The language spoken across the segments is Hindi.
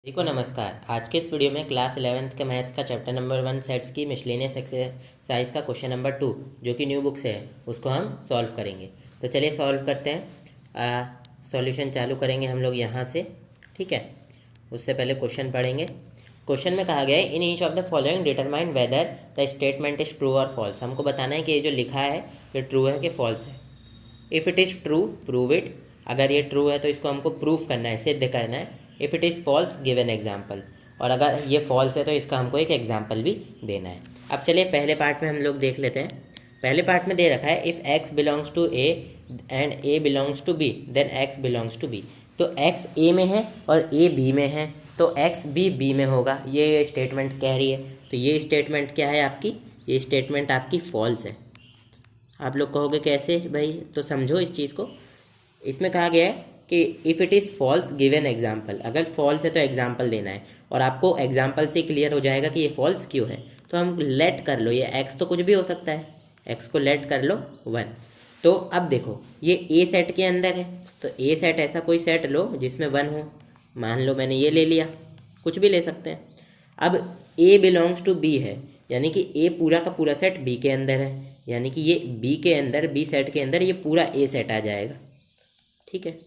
देखो नमस्कार। आज के इस वीडियो में क्लास 11th के मैथ्स का चैप्टर नंबर 1 सेट्स की मिसलेनियस एक्सरसाइज का क्वेश्चन नंबर 2 जो कि न्यू बुक से है उसको हम सॉल्व करेंगे। तो चलिए सॉल्व करते हैं। सॉल्यूशन चालू करेंगे हम लोग यहाँ से, ठीक है। उससे पहले क्वेश्चन पढ़ेंगे। क्वेश्चन में कहा गया है in each of the following determine whether the statement is true और फॉल्स। हमको बताना है कि ये जो लिखा है ये ट्रू है कि फॉल्स है। If it is true prove it. अगर ये ट्रू है तो इसको हमको प्रूफ करना है, सिद्ध करना है। If it is false give an example. और अगर ये फॉल्स है तो इसका हमको एक एग्जाम्पल भी देना है। अब चलिए पहले पार्ट में हम लोग देख लेते हैं। पहले पार्ट में दे रखा है if X belongs to A and A belongs to B then X belongs to B. तो एक्स ए में है और ए बी में है तो एक्स भी बी में होगा, ये स्टेटमेंट कह रही है। तो ये स्टेटमेंट क्या है आपकी? ये स्टेटमेंट आपकी फॉल्स है। आप लोग कहोगे कैसे भाई, तो समझो इस चीज़ को। इसमें कहा गया है कि if it is false give an example. अगर फॉल्स है तो एग्जाम्पल देना है और आपको एग्जाम्पल से क्लियर हो जाएगा कि ये फॉल्स क्यों है। तो हम लेट कर लो, ये एक्स तो कुछ भी हो सकता है, एक्स को लेट कर लो 1। तो अब देखो ये ए सेट के अंदर है तो ए सेट ऐसा कोई सेट लो जिसमें 1 हो। मान लो मैंने ये ले लिया, कुछ भी ले सकते हैं। अब ए बिलोंग्स टू बी है यानी कि ए पूरा का पूरा सेट बी के अंदर है, यानी कि ये बी के अंदर, बी सेट के अंदर ये पूरा ए सेट आ जाएगा, ठीक है।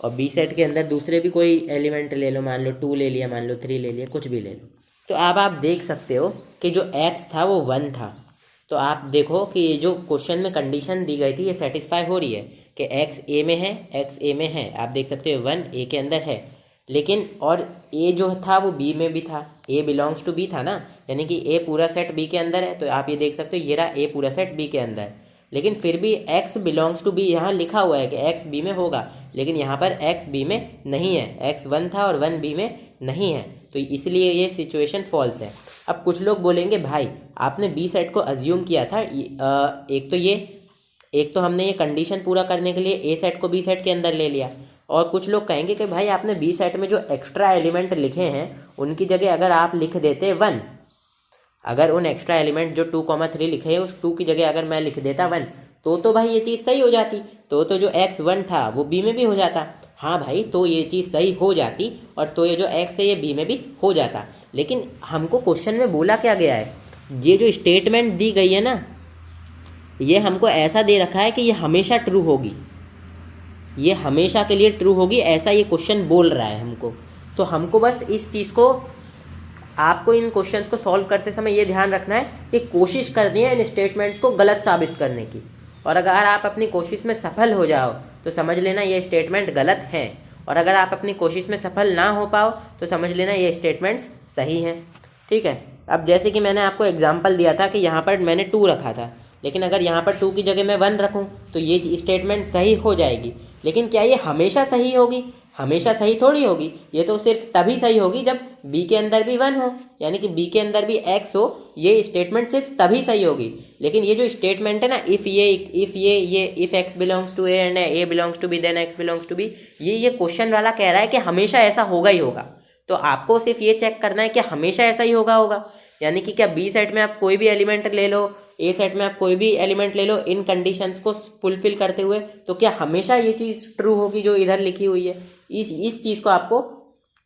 और बी सेट के अंदर दूसरे भी कोई एलिमेंट ले लो, मान लो 2 ले लिया, मान लो 3 ले लिया, कुछ भी ले लो। तो अब आप देख सकते हो कि जो एक्स था वो 1 था। तो आप देखो कि ये जो क्वेश्चन में कंडीशन दी गई थी ये सेटिस्फाई हो रही है कि एक्स ए में है, एक्स ए में है। आप देख सकते हो 1 ए के अंदर है, लेकिन और ए जो था वो बी में भी था, ए बिलोंग्स टू बी था ना, यानी कि ए पूरा सेट बी के अंदर है। तो आप ये देख सकते हो ये रहा ए पूरा सेट बी के अंदर। लेकिन फिर भी एक्स बिलोंग्स टू बी यहाँ लिखा हुआ है कि एक्स बी में होगा, लेकिन यहाँ पर एक्स बी में नहीं है। एक्स 1 था और 1 बी में नहीं है, तो इसलिए ये सिचुएशन फॉल्स है। अब कुछ लोग बोलेंगे भाई आपने बी सेट को अज्यूम किया था, एक तो हमने ये कंडीशन पूरा करने के लिए ए सेट को बी सेट के अंदर ले लिया। और कुछ लोग कहेंगे कि भाई आपने बी सेट में जो एक्स्ट्रा एलिमेंट लिखे हैं उनकी जगह अगर आप लिख देते 1, अगर उन एक्स्ट्रा एलिमेंट जो 2,3 लिखे हैं उस 2 की जगह अगर मैं लिख देता 1 तो भाई ये चीज़ सही हो जाती। तो जो एक्स 1 था वो बी में भी हो जाता। हाँ भाई, तो ये चीज़ सही हो जाती और तो ये जो एक्स है ये बी में भी हो जाता। लेकिन हमको क्वेश्चन में बोला क्या गया है, ये जो स्टेटमेंट दी गई है ना, ये हमको ऐसा दे रखा है कि ये हमेशा ट्रू होगी, ये हमेशा के लिए ट्रू होगी, ऐसा ये क्वेश्चन बोल रहा है हमको। तो हमको बस इस चीज़ को, आपको इन क्वेश्चंस को सॉल्व करते समय ये ध्यान रखना है कि कोशिश करनी है इन स्टेटमेंट्स को गलत साबित करने की। और अगर आप अपनी कोशिश में सफल हो जाओ तो समझ लेना ये स्टेटमेंट गलत हैं, और अगर आप अपनी कोशिश में सफल ना हो पाओ तो समझ लेना ये स्टेटमेंट्स सही हैं, ठीक है। अब जैसे कि मैंने आपको एग्जाम्पल दिया था कि यहाँ पर मैंने 2 रखा था, लेकिन अगर यहाँ पर 2 की जगह मैं 1 रखूँ तो ये स्टेटमेंट सही हो जाएगी। लेकिन क्या ये हमेशा सही होगी? हमेशा सही थोड़ी होगी। ये तो सिर्फ तभी सही होगी जब बी के अंदर भी 1 हो, यानी कि बी के अंदर भी एक्स हो। ये स्टेटमेंट सिर्फ तभी सही होगी। लेकिन ये जो स्टेटमेंट है ना, if X belongs to A and A belongs to B then X belongs to B, ये क्वेश्चन वाला कह रहा है कि हमेशा ऐसा होगा ही होगा। तो आपको सिर्फ ये चेक करना है कि हमेशा ऐसा ही होगा। यानी कि क्या बी सेट में आप कोई भी एलिमेंट ले लो, ए सेट में आप कोई भी एलिमेंट ले लो, इन कंडीशंस को फुलफिल करते हुए, तो क्या हमेशा ये चीज़ ट्रू होगी जो इधर लिखी हुई है? इस चीज़ को आपको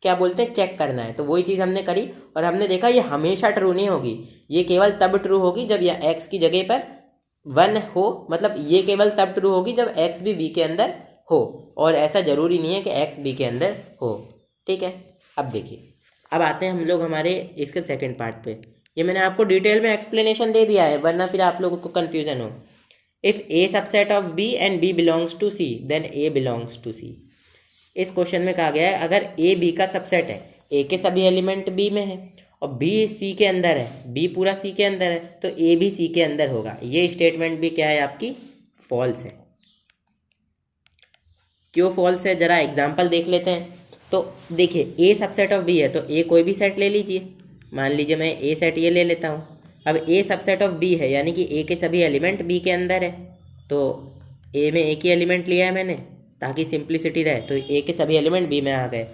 क्या बोलते हैं, चेक करना है। तो वही चीज़ हमने करी और हमने देखा ये हमेशा ट्रू नहीं होगी, ये केवल तब ट्रू होगी जब यह एक्स की जगह पर 1 हो। मतलब ये केवल तब ट्रू होगी जब एक्स भी बी के अंदर हो, और ऐसा ज़रूरी नहीं है कि एक्स बी के अंदर हो, ठीक है। अब देखिए, अब आते हैं हम लोग हमारे इसके सेकेंड पार्ट पे। ये मैंने आपको डिटेल में एक्सप्लेनेशन दे दिया है, वरना फिर आप लोगों को कन्फ्यूजन हो। If A subset of B and B belongs to C then A belongs to C. इस क्वेश्चन में कहा गया है अगर ए बी का सबसेट है, ए के सभी एलिमेंट बी में है और बी सी के अंदर है, बी पूरा सी के अंदर है, तो ए भी सी के अंदर होगा। ये स्टेटमेंट भी क्या है आपकी? फॉल्स है। क्यों फॉल्स है, जरा एग्जाम्पल देख लेते हैं। तो देखिए ए सबसेट ऑफ बी है तो ए कोई भी सेट ले लीजिए। मान लीजिए मैं ए सेट ये ले लेता हूँ। अब ए सबसेट ऑफ बी है यानी कि ए के सभी एलिमेंट बी के अंदर है, तो ए में एक ही एलिमेंट लिया है मैंने ताकि सिंप्लिसिटी रहे, तो ए के सभी एलिमेंट बी में आ गए।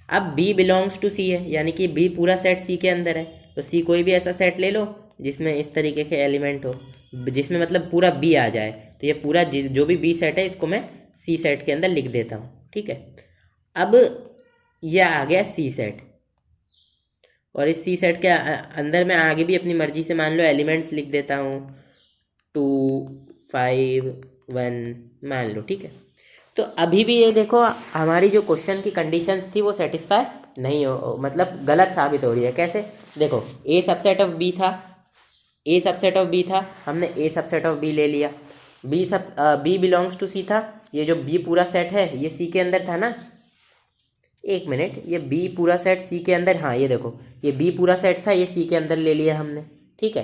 अब बी बिलोंग्स टू सी है यानी कि बी पूरा सेट सी के अंदर है, तो सी कोई भी ऐसा सेट ले लो जिसमें इस तरीके के एलिमेंट हो, जिसमें मतलब पूरा बी आ जाए। तो ये पूरा जो भी बी सेट है इसको मैं सी सेट के अंदर लिख देता हूँ, ठीक है। अब ये आ गया सी सेट, और इस सी सेट के अंदर मैं आगे भी अपनी मर्जी से मान लो एलिमेंट्स लिख देता हूँ, 2 5 1 मान लो, ठीक है। तो अभी भी ये देखो हमारी जो क्वेश्चन की कंडीशंस थी वो सेटिस्फाई नहीं हो, मतलब गलत साबित हो रही है। कैसे? देखो ए सबसेट ऑफ बी था, ए सबसेट ऑफ बी था, हमने ए सबसेट ऑफ बी ले लिया, बी बिलोंग्स टू सी था, ये जो बी पूरा सेट है ये सी के अंदर था ना, एक मिनट, ये बी पूरा सेट सी के अंदर, हाँ ये देखो ये बी पूरा सेट था, ये सी के अंदर ले लिया हमने, ठीक है।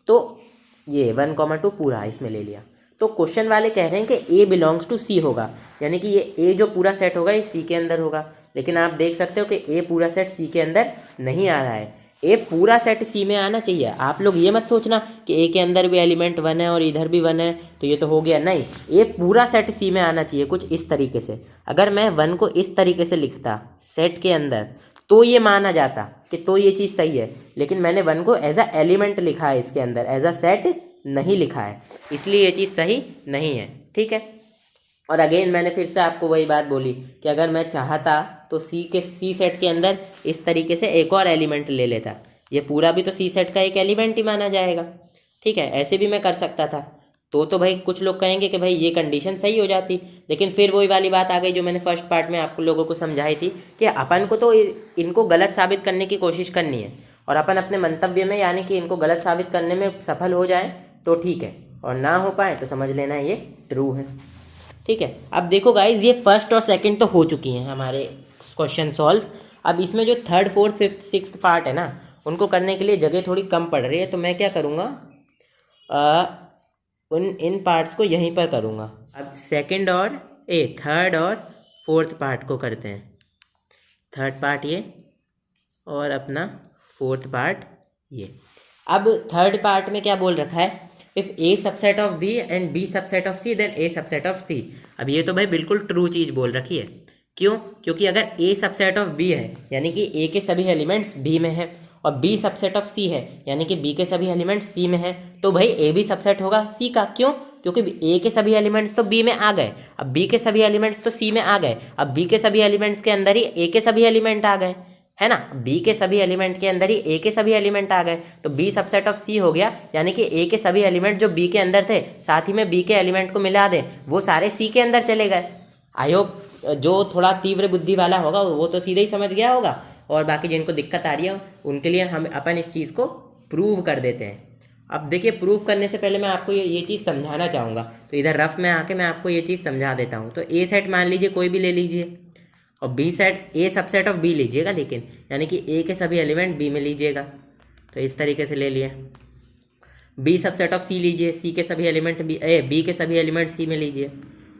तो ये 1,2 पूरा इसमें ले लिया। तो क्वेश्चन वाले कह रहे हैं कि ए बिलोंग्स टू सी होगा, यानी कि ये ए जो पूरा सेट होगा ये सी के अंदर होगा। लेकिन आप देख सकते हो कि ए पूरा सेट सी के अंदर नहीं आ रहा है, ए पूरा सेट सी में आना चाहिए। आप लोग ये मत सोचना कि ए के अंदर भी एलिमेंट 1 है और इधर भी 1 है तो ये तो हो गया, नहीं, ए पूरा सेट सी में आना चाहिए कुछ इस तरीके से। अगर मैं 1 को इस तरीके से लिखता सेट के अंदर तो ये माना जाता कि तो ये चीज़ सही है, लेकिन मैंने 1 को एज अ एलिमेंट लिखा है इसके अंदर, एज अ सेट नहीं लिखा है, इसलिए ये चीज़ सही नहीं है, ठीक है। और अगेन मैंने फिर से आपको वही बात बोली कि अगर मैं चाहता तो सी सेट के अंदर इस तरीके से एक और एलिमेंट ले लेता, ये पूरा भी तो सी सेट का एक एलिमेंट ही माना जाएगा, ठीक है, ऐसे भी मैं कर सकता था। तो भाई कुछ लोग कहेंगे कि भाई ये कंडीशन सही हो जाती, लेकिन फिर वही वाली बात आ गई जो मैंने फर्स्ट पार्ट में आपको लोगों को समझाई थी कि अपन को तो इनको गलत साबित करने की कोशिश करनी है, और अपन अपने मंतव्य में यानी कि इनको गलत साबित करने में सफल हो जाए तो ठीक है, और ना हो पाए तो समझ लेना ये ट्रू है, ठीक है। अब देखो गाइज ये फर्स्ट और सेकंड तो हो चुकी हैं हमारे क्वेश्चन सॉल्व। अब इसमें जो third fourth fifth sixth part है ना, उनको करने के लिए जगह थोड़ी कम पड़ रही है, तो मैं क्या करूँगा, इन पार्ट्स को यहीं पर करूँगा। अब थर्ड और फोर्थ पार्ट को करते हैं, थर्ड पार्ट ये और अपना फोर्थ पार्ट ये। अब थर्ड पार्ट में क्या बोल रखा है, if A subset of B and B subset of C then A subset of C. अब ये तो भाई बिल्कुल ट्रू चीज़ बोल रखी है, क्यों? क्योंकि अगर ए सबसेट ऑफ बी है यानी कि ए के सभी एलिमेंट्स बी में है, और बी सबसेट ऑफ सी है यानी कि बी के सभी एलिमेंट्स सी में है, तो भाई ए भी सबसेट होगा सी का। क्यों? क्योंकि ए के सभी एलिमेंट्स तो बी में आ गए, अब बी के सभी एलिमेंट्स तो सी में आ गए, अब बी के सभी एलिमेंट्स के अंदर ही ए के सभी एलिमेंट आ गए, है ना, बी के सभी एलिमेंट के अंदर ही ए के सभी एलिमेंट आ गए, तो बी सबसेट ऑफ सी हो गया, यानी कि ए के सभी एलिमेंट जो बी के अंदर थे साथ ही में बी के एलिमेंट को मिला दें वो सारे सी के अंदर चले गए। आई होप जो थोड़ा तीव्र बुद्धि वाला होगा वो तो सीधे ही समझ गया होगा, और बाकी जिनको दिक्कत आ रही है उनके लिए हम अपन इस चीज़ को प्रूव कर देते हैं। अब देखिए प्रूव करने से पहले मैं आपको ये चीज़ समझाना चाहूँगा, तो इधर रफ में आके मैं आपको ये चीज़ समझा देता हूँ। तो ए सेट मान लीजिए कोई भी ले लीजिए, और B set A subset of B लीजिएगा, लेकिन यानी कि ए के सभी एलिमेंट बी में लीजिएगा, तो इस तरीके से ले लिए। बी सबसेट ऑफ सी लीजिए, सी के सभी एलिमेंट बी के सभी एलिमेंट सी में लीजिए।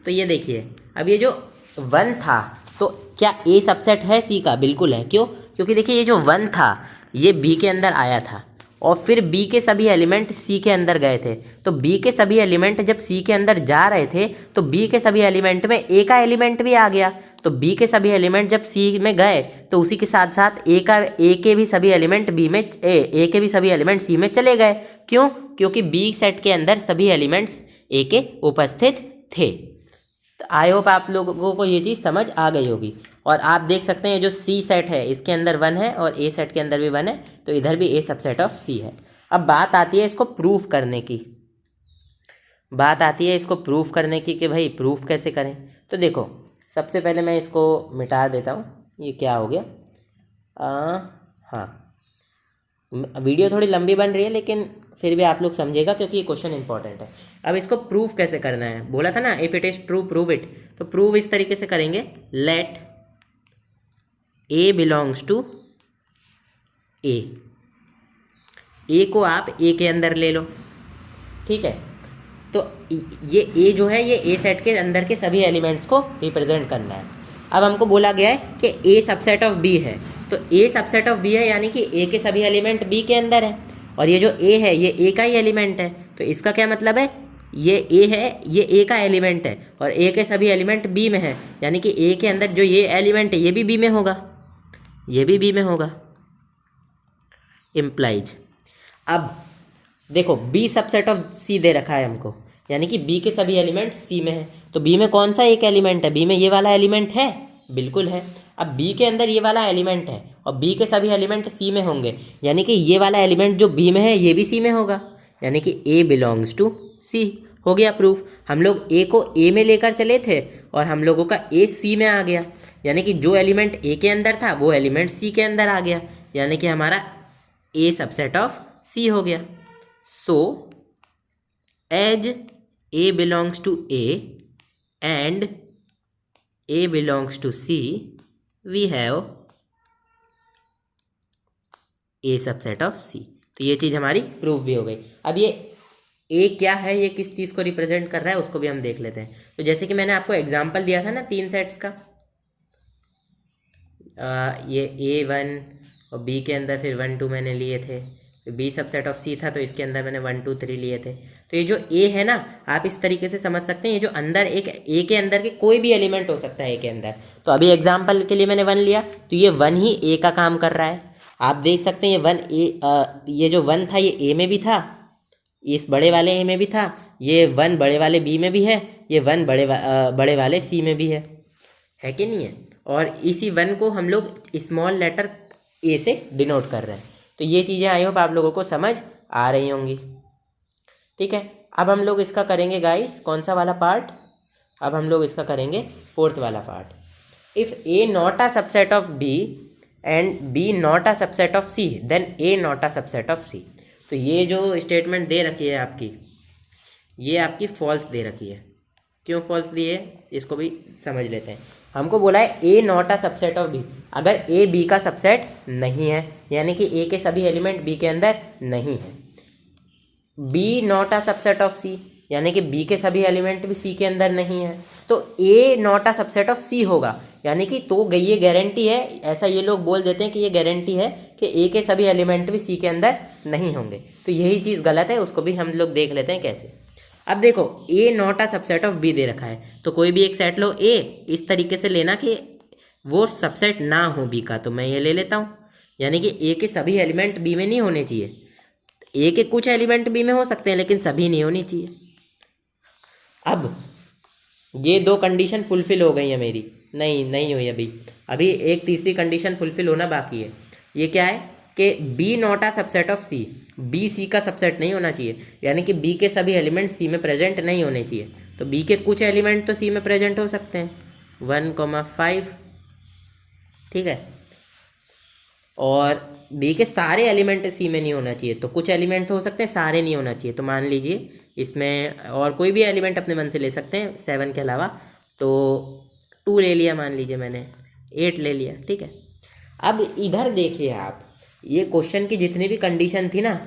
तो ये देखिए अब ये जो 1 था तो क्या ए सबसेट है सी का? बिल्कुल है। क्यों? क्योंकि देखिए ये जो 1 था ये बी के अंदर आया था और फिर बी के सभी एलिमेंट सी के अंदर गए थे, तो बी के सभी एलिमेंट जब सी के अंदर जा रहे थे तो बी के सभी एलिमेंट में ए का एलिमेंट भी आ गया, तो बी के सभी एलिमेंट जब सी में गए तो उसी के साथ साथ ए के भी सभी एलिमेंट बी में ए के भी सभी एलिमेंट सी में चले गए। क्यों? क्योंकि बी सेट के अंदर सभी एलिमेंट्स ए के उपस्थित थे। तो आई होप आप लोगों को ये चीज़ समझ आ गई होगी। और आप देख सकते हैं जो सी सेट है इसके अंदर 1 है और ए सेट के अंदर भी 1 है, तो इधर भी ए सबसेट ऑफ सी है। अब बात आती है इसको प्रूफ करने की, कि भाई प्रूफ कैसे करें। तो देखो सबसे पहले मैं इसको मिटा देता हूँ, ये क्या हो गया, हाँ वीडियो थोड़ी लंबी बन रही है लेकिन फिर भी आप लोग समझेगा क्योंकि ये क्वेश्चन इंपॉर्टेंट है। अब इसको प्रूफ कैसे करना है, बोला था ना if it is true prove it, तो प्रूव इस तरीके से करेंगे, लेट ए बिलोंग्स टू ए को आप ए के अंदर ले लो, ठीक है। तो ये ए जो है ये ए सेट के अंदर के सभी एलिमेंट्स को रिप्रेजेंट करना है। अब हमको बोला गया है कि ए सबसेट ऑफ बी है, तो ए सबसेट ऑफ बी है यानी कि ए के सभी एलिमेंट बी के अंदर है, और ये जो ए है ये ए का ही एलिमेंट है, तो इसका क्या मतलब है, ये ए है ये ए का एलिमेंट है और ए के सभी एलिमेंट बी में है, यानी कि ए के अंदर जो ये एलिमेंट है ये भी बी में होगा, ये भी बी में होगा, इम्प्लाइज। अब देखो बी सबसेट ऑफ सी दे रखा है हमको, यानी कि बी के सभी एलिमेंट सी में है, तो बी में कौन सा एक एलिमेंट है, बी में ये वाला एलिमेंट है, बिल्कुल है। अब बी के अंदर ये वाला एलिमेंट है और बी के सभी एलिमेंट सी में होंगे, यानी कि ये वाला एलिमेंट जो बी में है ये भी सी में होगा, यानी कि ए बिलोंग्स टू सी। हो गया प्रूफ। हम लोग ए को ए में लेकर चले थे और हम लोगों का ए सी में आ गया, यानी कि जो एलिमेंट ए के अंदर था वो एलिमेंट सी के अंदर आ गया, यानी कि हमारा ए सबसेट ऑफ सी हो गया। So as A belongs to A and A belongs to C, we have A subset of C। तो ये चीज़ हमारी प्रूफ भी हो गई। अब ये A क्या है, ये किस चीज़ को रिप्रेजेंट कर रहा है उसको भी हम देख लेते हैं। तो जैसे कि मैंने आपको एग्जांपल दिया था ना 3 सेट्स का, ये A1 और B के अंदर फिर 1 2 मैंने लिए थे, बी सबसेट ऑफ सी था तो इसके अंदर मैंने 1 2 3 लिए थे। तो ये जो ए है ना, आप इस तरीके से समझ सकते हैं, ये जो अंदर एक ए के अंदर के कोई भी एलिमेंट हो सकता है ए के अंदर। तो अभी एग्जांपल के लिए मैंने 1 लिया, तो ये 1 ही ए का काम कर रहा है। आप देख सकते हैं ये 1 ए, ये जो 1 था ये ए में भी था, इस बड़े वाले ए में भी था, ये 1 बड़े वाले बी में भी है, ये 1 बड़े वाले सी में भी है कि नहीं है। और इसी 1 को हम लोग स्मॉल लेटर ए से डिनोट कर रहे हैं। तो ये चीज़ें आई होप आप लोगों को समझ आ रही होंगी। ठीक है, अब हम लोग इसका करेंगे गाइस कौन सा वाला पार्ट, अब हम लोग इसका करेंगे 4th वाला part. If A not a subset of B and B not a subset of C then A not a subset of C. तो ये जो स्टेटमेंट दे रखी है आपकी, ये आपकी फॉल्स दे रखी है। क्यों फॉल्स दी है इसको भी समझ लेते हैं। हमको बोला है A not a subset of B, अगर ए बी का सबसेट नहीं है, यानी कि ए के सभी एलिमेंट बी के अंदर नहीं है। B not a subset of C, यानी कि बी के सभी एलिमेंट भी सी के अंदर नहीं है, तो ए नॉट अ सबसेट ऑफ सी होगा, यानी कि तो गई ये गारंटी है, ऐसा ये लोग बोल देते हैं कि ये गारंटी है कि ए के सभी एलिमेंट भी सी के अंदर नहीं होंगे। तो यही चीज़ गलत है, उसको भी हम लोग देख लेते हैं कैसे। अब देखो A not a subset of B दे रखा है, तो कोई भी एक सेट लो ए, इस तरीके से लेना कि वो सबसेट ना हो बी का, तो मैं ये ले लेता हूँ, यानी कि ए के सभी एलिमेंट बी में नहीं होने चाहिए। ए के कुछ एलिमेंट बी में हो सकते हैं लेकिन सभी नहीं होनी चाहिए। अब ये 2 कंडीशन फुलफिल हो गई है मेरी, नहीं हुई अभी एक तीसरी कंडीशन फुलफिल होना बाकी है। ये क्या है कि B not a subset of C, B C का सबसेट नहीं होना चाहिए, यानी कि बी के सभी एलिमेंट सी में प्रेजेंट नहीं होने चाहिए। तो बी के कुछ एलिमेंट तो सी में प्रेजेंट हो सकते हैं, 1,5, ठीक है, और बी के सारे एलिमेंट सी में नहीं होना चाहिए, तो कुछ एलिमेंट तो हो सकते हैं, सारे नहीं होना चाहिए। तो मान लीजिए इसमें और कोई भी एलिमेंट अपने मन से ले सकते हैं 7 के अलावा, तो 2 ले लिया, मान लीजिए मैंने 8 ले लिया, ठीक है। अब इधर देखिए आप, ये क्वेश्चन की जितनी भी कंडीशन थी ना,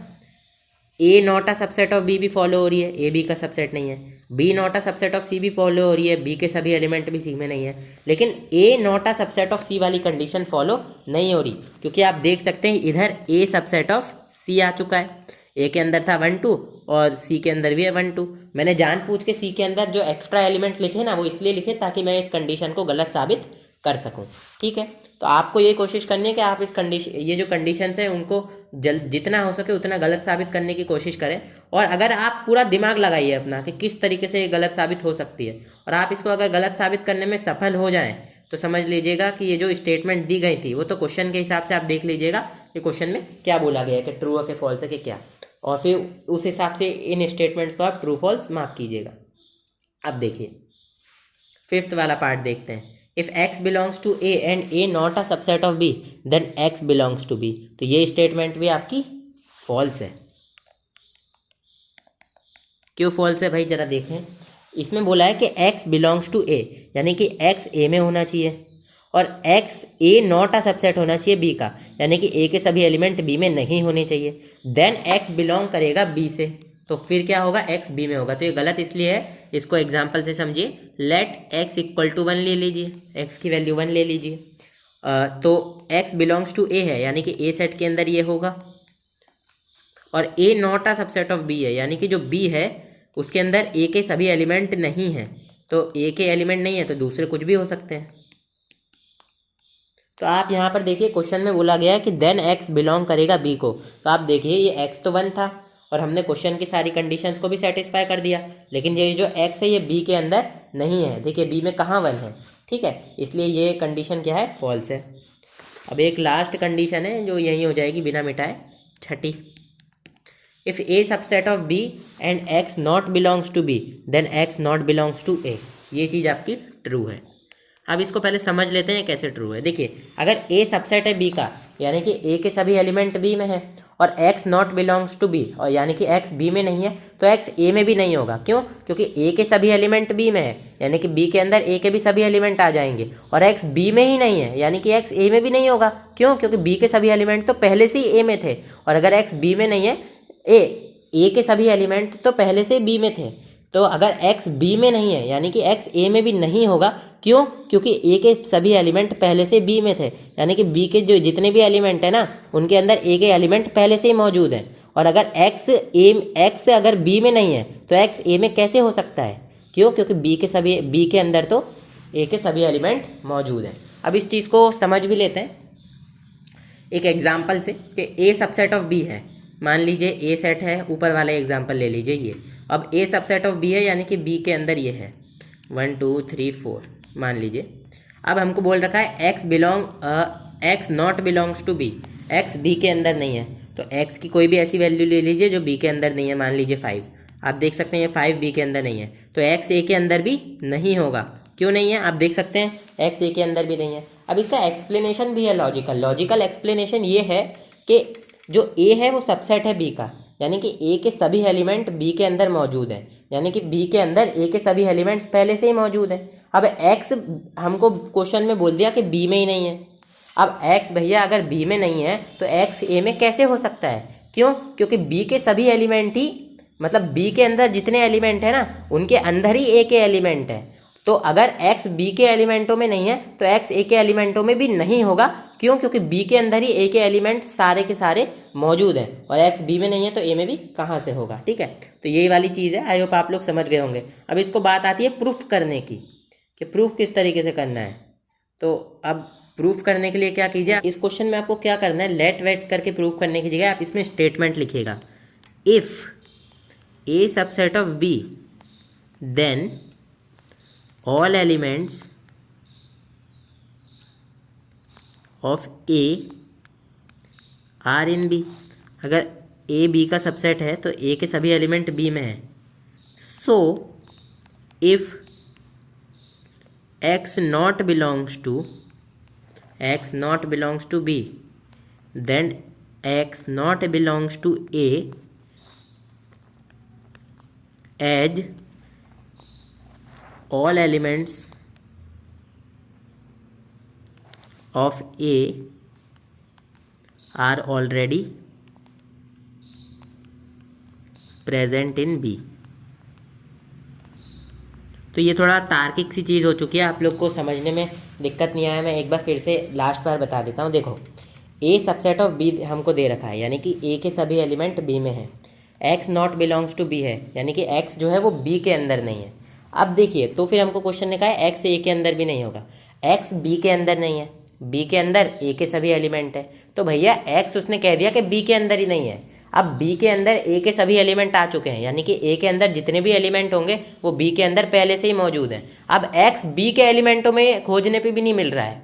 A not a subset of B भी फॉलो हो रही है, ए बी का सबसेट नहीं है, B not a subset of C भी फॉलो हो रही है, बी के सभी एलिमेंट भी सी में नहीं है, लेकिन ए नॉट अ सबसेट ऑफ सी वाली कंडीशन फॉलो नहीं हो रही, क्योंकि आप देख सकते हैं इधर ए सबसेट ऑफ सी आ चुका है। ए के अंदर था 1 2 और सी के अंदर भी है 1 2। मैंने जानबूझ के सी के अंदर जो एक्स्ट्रा एलिमेंट लिखे ना, वो इसलिए लिखे ताकि मैं इस कंडीशन को गलत साबित कर सकूं, ठीक है। तो आपको ये कोशिश करनी है कि आप इस कंडीशन, ये जो कंडीशंस हैं उनको जितना हो सके उतना गलत साबित करने की कोशिश करें। और अगर आप पूरा दिमाग लगाइए अपना कि किस तरीके से ये गलत साबित हो सकती है, और आप इसको अगर गलत साबित करने में सफल हो जाएं, तो समझ लीजिएगा कि ये जो स्टेटमेंट दी गई थी वो तो क्वेश्चन के हिसाब से आप देख लीजिएगा कि क्वेश्चन में क्या बोला गया है, कि ट्रू है कि फॉल्स है कि क्या, और फिर उस हिसाब से इन स्टेटमेंट्स को आप ट्रू फॉल्स मार्क कीजिएगा। अब देखिए 5th वाला पार्ट देखते हैं। If x belongs to a and a not a subset of b then x belongs to b। तो ये स्टेटमेंट भी आपकी फॉल्स है। क्यों फॉल्स है भाई, जरा देखें। इसमें बोला है कि x बिलोंग्स टू a, यानी कि x a में होना चाहिए, और x a not a subset होना चाहिए b का, यानी कि a के सभी एलिमेंट b में नहीं होने चाहिए। देन x बिलोंग करेगा b से, तो फिर क्या होगा, x b में होगा। तो ये गलत इसलिए है, इसको एग्जाम्पल से समझिए। लेट x इक्वल टू 1 ले लीजिए, x की वैल्यू 1 ले लीजिए। तो x बिलोंग्स टू a है, यानी कि a सेट के अंदर ये होगा, और a not a subset of b है, यानी कि जो b है उसके अंदर a के सभी एलिमेंट नहीं है। तो a के एलिमेंट नहीं है तो दूसरे कुछ भी हो सकते हैं। तो आप यहाँ पर देखिए क्वेश्चन में बोला गया है कि देन x बिलोंग करेगा b को। तो आप देखिए ये x तो 1 था और हमने क्वेश्चन की सारी कंडीशंस को भी सेटिस्फाई कर दिया, लेकिन ये जो x है ये b के अंदर नहीं है। देखिए b में कहाँ 1 है, ठीक है, इसलिए ये कंडीशन क्या है, फॉल्स है। अब एक लास्ट कंडीशन है जो यही हो जाएगी बिना मिटाए, छठी। If A subset of B and X not belongs to B then X not belongs to A, ये चीज़ आपकी ट्रू है। अब इसको पहले समझ लेते हैं कैसे ट्रू है। देखिए, अगर ए सबसेट है बी का, यानी कि ए के सभी एलिमेंट बी में है, और X not belongs to B, और यानी कि एक्स बी में नहीं है, तो एक्स ए में भी नहीं होगा। क्यों? क्योंकि ए के सभी एलिमेंट बी में है, यानी कि बी के अंदर ए के भी सभी एलिमेंट आ जाएंगे, और एक्स बी में ही नहीं है, यानी कि एक्स ए में भी नहीं होगा। क्यों? क्योंकि बी के सभी एलिमेंट तो पहले से ही ए में थे, और अगर एक्स बी में नहीं है, ए के सभी एलिमेंट तो पहले से बी में थे, तो अगर x b में नहीं है यानी कि x a में भी नहीं होगा। क्यों? क्योंकि a के सभी एलिमेंट पहले से b में थे, यानी कि b के जो जितने भी एलिमेंट है ना, उनके अंदर a के एलिमेंट पहले से ही मौजूद हैं। और अगर x अगर b में नहीं है तो x a में कैसे हो सकता है? क्यों? क्योंकि b के अंदर तो a के सभी एलिमेंट मौजूद हैं। अब इस चीज़ को समझ भी लेते हैं एक एग्जाम्पल से कि a सबसेट ऑफ b है। मान लीजिए a सेट है, ऊपर वाला एग्जाम्पल ले लीजिए ये। अब a सबसेट ऑफ b है, यानी कि b के अंदर ये है 1 2 3 4 मान लीजिए। अब हमको बोल रखा है x not belongs to b, x b के अंदर नहीं है, तो x की कोई भी ऐसी वैल्यू ले लीजिए जो b के अंदर नहीं है। मान लीजिए 5, आप देख सकते हैं 5 b के अंदर नहीं है, तो x a के अंदर भी नहीं होगा। क्यों नहीं है? आप देख सकते हैं x a के अंदर भी नहीं है। अब इसका एक्सप्लेनेशन भी है लॉजिकल एक्सप्लेनेशन ये है कि जो a है वो सबसेट है b का, यानी कि a के सभी एलिमेंट b के अंदर मौजूद हैं, यानी कि b के अंदर a के सभी एलिमेंट्स पहले से ही मौजूद हैं। अब x हमको क्वेश्चन में बोल दिया कि b में ही नहीं है। अब x भैया अगर b में नहीं है तो x a में कैसे हो सकता है? क्यों? क्योंकि b के सभी एलिमेंट ही, मतलब b के अंदर जितने एलिमेंट है ना, उनके अंदर ही a के एलिमेंट है। तो अगर x b के एलिमेंटों में नहीं है तो x a के एलिमेंटों में भी नहीं होगा। क्यों? क्योंकि b के अंदर ही a के एलिमेंट सारे के सारे मौजूद हैं, और x b में नहीं है तो a में भी कहाँ से होगा। ठीक है, तो यही वाली चीज़ है। आई होप आप लोग समझ गए होंगे। अब इसको बात आती है प्रूफ करने की, कि प्रूफ किस तरीके से करना है। तो अब प्रूफ करने के लिए क्या कीजिए, इस क्वेश्चन में आपको क्या करना है, लेट वेट करके प्रूफ करने की जगह आप इसमें स्टेटमेंट लिखिएगा, if a subset of b then all elements of A are in B। अगर A B का सबसेट है तो A के सभी एलिमेंट B में है। So if X not belongs to B then X not belongs to A as all elements of A are already present in B। तो ये थोड़ा तार्किक सी चीज़ हो चुकी है, आप लोग को समझने में दिक्कत नहीं आया। मैं एक बार फिर से लास्ट बार बता देता हूँ। देखो, A सबसेट ऑफ B हमको दे रखा है, यानी कि A के सभी एलिमेंट B में है। X not belongs to B है, यानी कि X जो है वो B के अंदर नहीं है। अब देखिए, तो फिर हमको क्वेश्चन ने कहा है x a के अंदर भी नहीं होगा, x b के अंदर नहीं है, b के अंदर a के सभी एलिमेंट है, तो भैया x उसने कह दिया कि b के अंदर ही नहीं है। अब b के अंदर a के सभी एलिमेंट आ चुके हैं, यानी कि a के अंदर जितने भी एलिमेंट होंगे वो b के अंदर पहले से ही मौजूद हैं। अब x b के एलिमेंटों में खोजने पे भी नहीं मिल रहा है,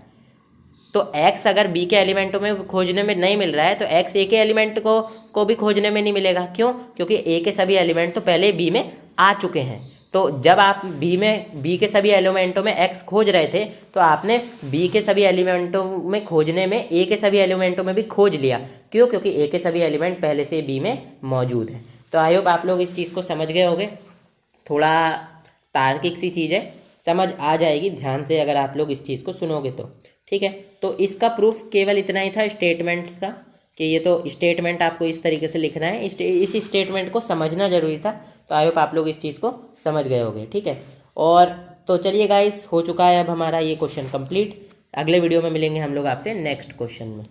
तो x अगर b के एलिमेंटों में खोजने में नहीं मिल रहा है तो x a के एलिमेंट को भी खोजने में नहीं मिलेगा। क्यों? क्योंकि a के सभी एलिमेंट तो पहले b में आ चुके हैं। तो जब आप b के सभी एलिमेंटों में x खोज रहे थे तो आपने b के सभी एलिमेंटों में खोजने में a के सभी एलिमेंटों में भी खोज लिया। क्यों? क्योंकि a के सभी एलिमेंट पहले से b में मौजूद हैं। तो आई होप आप लोग इस चीज़ को समझ गए होंगे। थोड़ा तार्किक सी चीज़ है, समझ आ जाएगी ध्यान से अगर आप लोग इस चीज़ को सुनोगे तो। ठीक है, तो इसका प्रूफ केवल इतना ही था स्टेटमेंट्स का, कि ये तो स्टेटमेंट आपको इस तरीके से लिखना है, इस स्टेटमेंट को समझना जरूरी था। तो आई होप आप लोग इस चीज़ को समझ गए होंगे। ठीक है, और तो चलिए गाइस, हो चुका है अब हमारा ये क्वेश्चन कंप्लीट। अगले वीडियो में मिलेंगे हम लोग आपसे नेक्स्ट क्वेश्चन में।